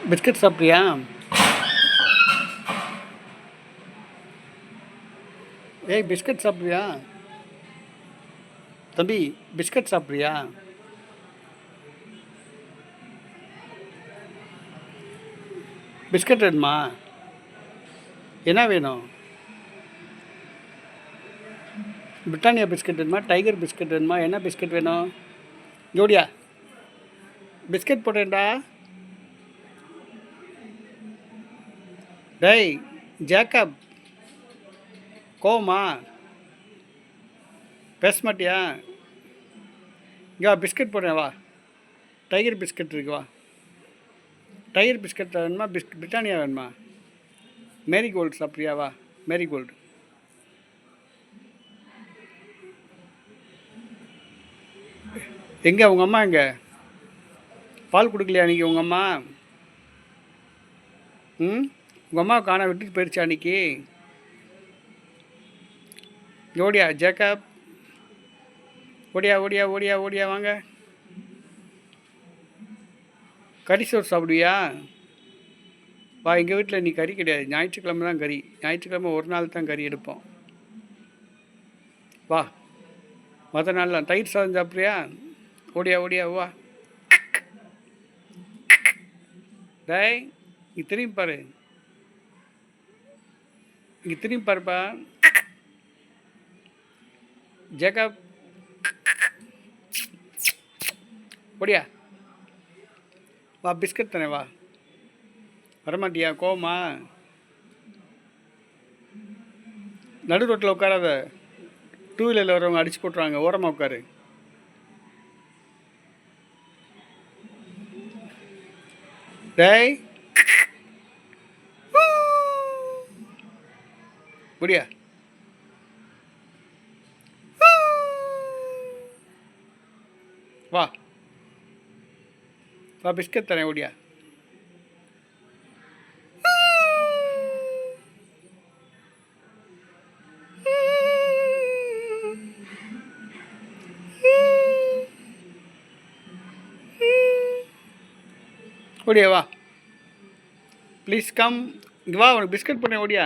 Biscuit சாப்பிட்றியா? ஏய், biscuit சாப்பிட்றியா? தம்பி, பிஸ்கட் சாப்பிட்றியா? பிஸ்கட் வேணுமா? என்ன வேணும்? பிரிட்டானியா பிஸ்கட் வேணுமா? டைகர் பிஸ்கட் வேணுமா? என்ன பிஸ்கட் வேணும்? ஜோடியா பிஸ்கட் போட்டேன்டா. டேய் ஜேக்கப், கோவமா? பேச மாட்டியா? இங்கே வா, பிஸ்கட் போடுறேன் வா. டைகர் பிஸ்கட் இருக்கு வா. டைகர் பிஸ்கட் வேணுமா? பிரிட்டானியா வேணுமா? மேரிகோல்டு சாப்பிட்றியா? வா, மேரிகோல்டு. எங்கே உங்கள் அம்மா? எங்கே பால் கொடுக்கலையா அன்றைக்கி உங்கள் அம்மா? உங்கள் அம்மா காண விட்டுட்டு போயிடுச்சா அன்றைக்கி? ஓடியா ஜேக்கப், ஓடியா ஓடியா ஓடியா ஓடியா வாங்க. கறி சோறு சாப்பிடுவியா? வா, எங்கள் வீட்டில் நீ கறி கிடையாது, ஞாயிற்றுக்கிழமை தான் கறி. ஞாயிற்றுக்கிழமை ஒரு நாள் தான் கறி எடுப்போம். வா, மற்ற நாள்லாம் தயிர் சாதம் சாப்பிட்றியா? ஓடியா ஓடியா வா. டேய், இங்கே திரும்பி பாரு, இங்கே திரும்பி பாருப்பா. ஜேக்கப், ஓடியா வா. பிஸ்கட் தானே வா. வரமாட்டியா? கோவமா? நடு ரோட்டில் உட்காராத, டூ வீலரில் வரவங்க அடிச்சு போட்டுருவாங்க. ஓரமாக உட்காரு. டேய், முடியா வா வா. பிஸ்கட் தானே, ஓடியா. ஓடியா வா, ப்ளீஸ் கம். இங்கே வா, உனக்கு பிஸ்கட் பண்ணேன். ஓடியா.